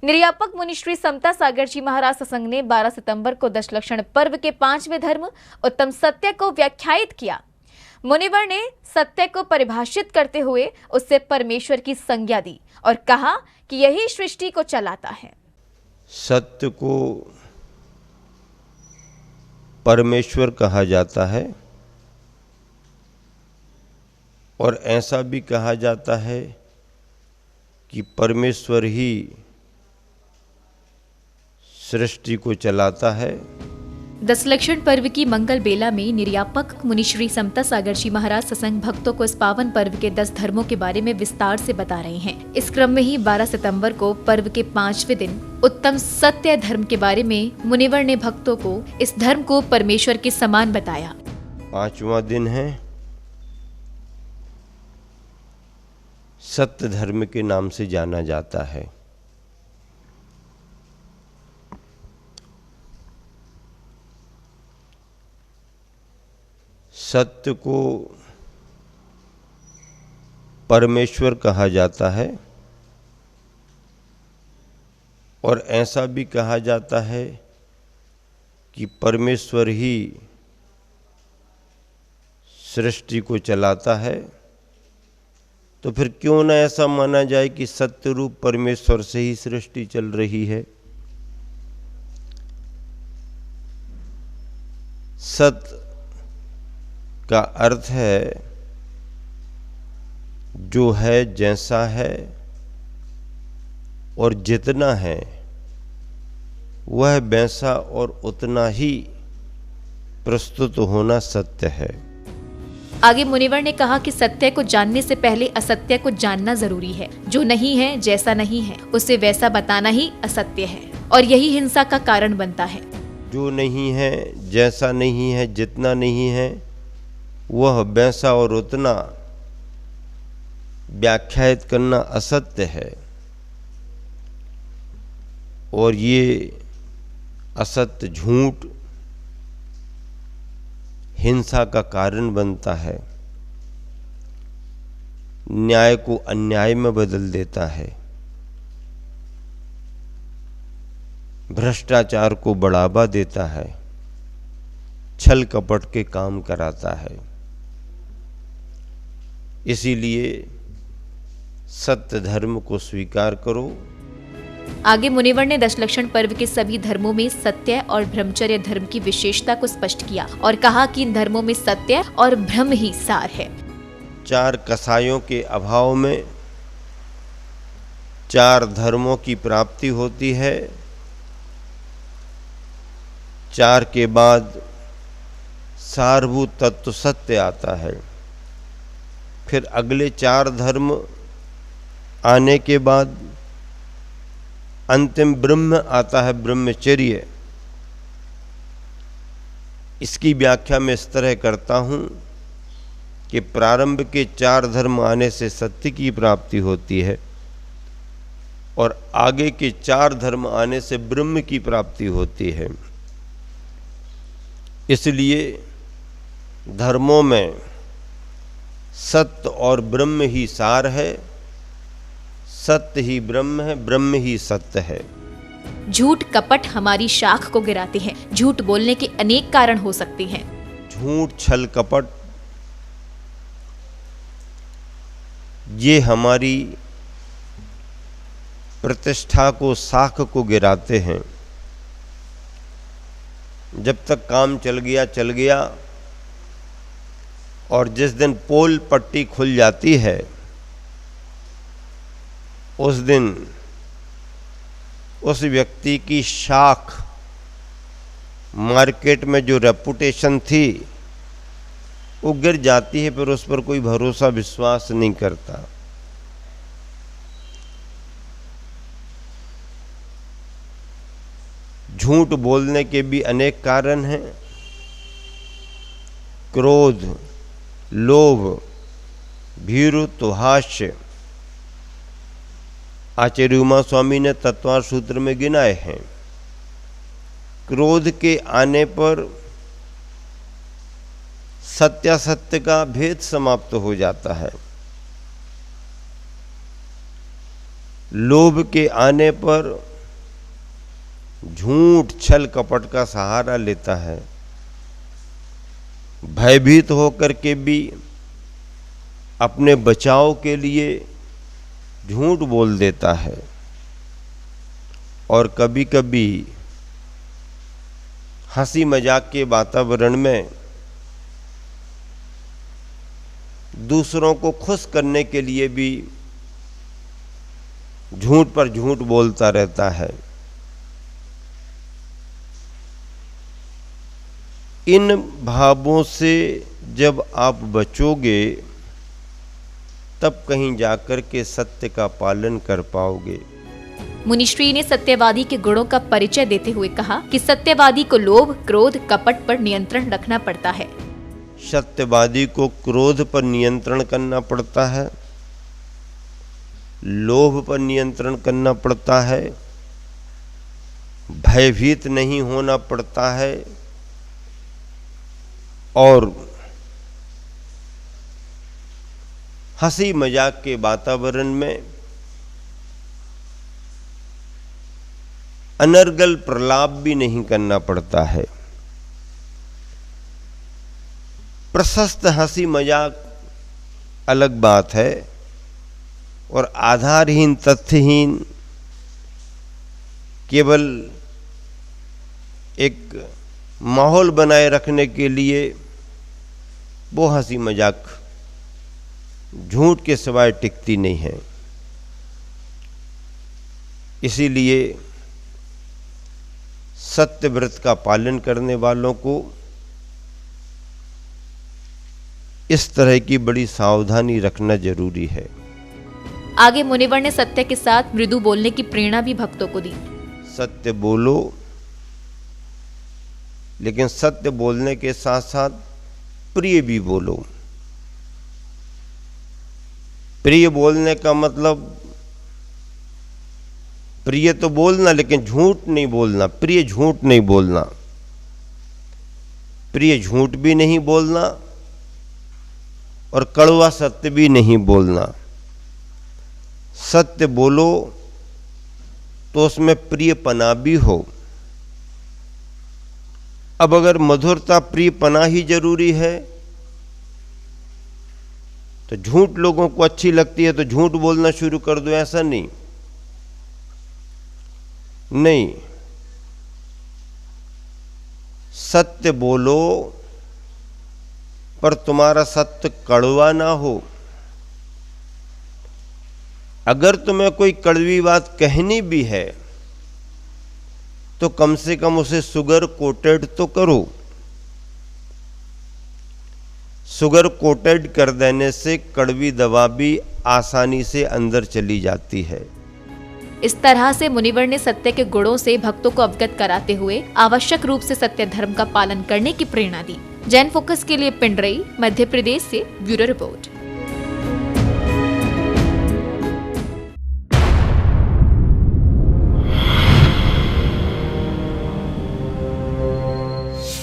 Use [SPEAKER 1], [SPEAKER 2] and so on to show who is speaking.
[SPEAKER 1] निर्यापक मुनि श्री समता सागर जी महाराज सत्संग ने 12 सितंबर को दशलक्षण पर्व के 5वें धर्म उत्तम सत्य को व्याख्यायित किया। मुनिवर ने सत्य को परिभाषित करते हुए उससे परमेश्वर की संज्ञा दी और कहा कि यही सृष्टि को चलाता है।
[SPEAKER 2] सत्य को परमेश्वर कहा जाता है और ऐसा भी कहा जाता है कि परमेश्वर ही सृष्टि को चलाता है।
[SPEAKER 1] दशलक्षण पर्व की मंगल बेला में निर्यापक मुनि श्री समता सागर जी महाराज सत्संग भक्तों को इस पावन पर्व के 10 धर्मों के बारे में विस्तार से बता रहे हैं। इस क्रम में ही 12 सितंबर को पर्व के 5वें दिन उत्तम सत्य धर्म के बारे में मुनिवर ने भक्तों को इस धर्म को परमेश्वर के समान बताया।
[SPEAKER 2] 5वां दिन है, सत्य धर्म के नाम से जाना जाता है। सत्य को परमेश्वर कहा जाता है और ऐसा भी कहा जाता है कि परमेश्वर ही सृष्टि को चलाता है। तो फिर क्यों ना ऐसा माना जाए कि सत्य रूप परमेश्वर से ही सृष्टि चल रही है। सत्य का अर्थ है जो है, जैसा है और जितना है वह वैसा और उतना ही प्रस्तुत होना सत्य है।
[SPEAKER 1] आगे मुनिवर ने कहा कि सत्य को जानने से पहले असत्य को जानना जरूरी है। जो नहीं है, जैसा नहीं है, उसे वैसा बताना ही असत्य है और यही हिंसा का कारण बनता है।
[SPEAKER 2] जो नहीं है, जैसा नहीं है, जितना नहीं है वह वैसा और उतना व्याख्यायित करना असत्य है और ये असत्य झूठ हिंसा का कारण बनता है, न्याय को अन्याय में बदल देता है, भ्रष्टाचार को बढ़ावा देता है, छल कपट के काम कराता है। इसीलिए सत्य धर्म को स्वीकार करो।
[SPEAKER 1] आगे मुनिवर ने दशलक्षण पर्व के सभी धर्मों में सत्य और ब्रह्मचर्य धर्म की विशेषता को स्पष्ट किया और कहा कि इन धर्मों में सत्य और ब्रह्म ही सार है।
[SPEAKER 2] 4 कसायों के अभाव में 4 धर्मों की प्राप्ति होती है। 4 के बाद सारभूत तत्व सत्य आता है। फिर अगले 4 धर्म आने के बाद अंतिम ब्रह्म आता है, ब्रह्मचर्य। इसकी व्याख्या मैं इस तरह करता हूँ कि प्रारंभ के 4 धर्म आने से सत्य की प्राप्ति होती है और आगे के 4 धर्म आने से ब्रह्म की प्राप्ति होती है। इसलिए धर्मों में सत्य और ब्रह्म ही सार है, सत्य ही ब्रह्म है, ब्रह्म ही सत्य है।
[SPEAKER 1] झूठ कपट हमारी शाख को गिराते हैं। झूठ बोलने के अनेक कारण हो सकते हैं।
[SPEAKER 2] झूठ, छल, कपट ये हमारी प्रतिष्ठा को, शाख को गिराते हैं। जब तक काम चल गया और जिस दिन पोल पट्टी खुल जाती है उस दिन उस व्यक्ति की शाख, मार्केट में जो रेपुटेशन थी वो गिर जाती है। फिर उस पर कोई भरोसा, विश्वास नहीं करता। झूठ बोलने के भी अनेक कारण हैं। क्रोध, लोभ, भीरुत्व, हास्य आचार्य उमा स्वामी ने तत्वार सूत्र में गिनाए हैं। क्रोध के आने पर सत्यासत्य का भेद समाप्त हो जाता है। लोभ के आने पर झूठ छल कपट का सहारा लेता है, भयभीत होकर के भी अपने बचाव के लिए झूठ बोल देता है, और कभी कभी हंसी मजाक के वातावरण में दूसरों को खुश करने के लिए भी झूठ पर झूठ बोलता रहता है। इन भावों से जब आप बचोगे तब कहीं जाकर के सत्य का पालन कर पाओगे।
[SPEAKER 1] मुनिश्री ने सत्यवादी के गुणों का परिचय देते हुए कहा कि सत्यवादी को लोभ, क्रोध, कपट पर नियंत्रण रखना पड़ता है।
[SPEAKER 2] सत्यवादी को क्रोध पर नियंत्रण करना पड़ता है, लोभ पर नियंत्रण करना पड़ता है, भयभीत नहीं होना पड़ता है, और हंसी मजाक के वातावरण में अनर्गल प्रलाप भी नहीं करना पड़ता है। प्रशस्त हंसी मजाक अलग बात है, और आधारहीन, तथ्यहीन, केवल एक माहौल बनाए रखने के लिए वो हंसी मजाक झूठ के सिवाय टिकती नहीं है। इसीलिए सत्य व्रत का पालन करने वालों को इस तरह की बड़ी सावधानी रखना जरूरी है।
[SPEAKER 1] आगे मुनिवर ने सत्य के साथ मृदु बोलने की प्रेरणा भी भक्तों को दी।
[SPEAKER 2] सत्य बोलो, लेकिन सत्य बोलने के साथ साथ प्रिय भी बोलो। प्रिय बोलने का मतलब प्रिय तो बोलना, लेकिन झूठ नहीं बोलना। प्रिय झूठ नहीं बोलना, प्रिय झूठ भी नहीं बोलना, और कड़वा सत्य भी नहीं बोलना। सत्य बोलो तो उसमें प्रियपना भी हो। अब अगर मधुरता, प्रियपना ही जरूरी है तो झूठ लोगों को अच्छी लगती है तो झूठ बोलना शुरू कर दो, ऐसा नहीं। सत्य बोलो, पर तुम्हारा सत्य कड़वा ना हो। अगर तुम्हें कोई कड़वी बात कहनी भी है तो कम से कम उसे शुगर कोटेड तो करो। शुगर कोटेड कर देने से कड़वी दवा भी आसानी से अंदर चली जाती है।
[SPEAKER 1] इस तरह से मुनिवर ने सत्य के गुणों से भक्तों को अवगत कराते हुए आवश्यक रूप से सत्य धर्म का पालन करने की प्रेरणा दी। जैन फोकस के लिए पिंडरई, मध्य प्रदेश से ब्यूरो रिपोर्ट।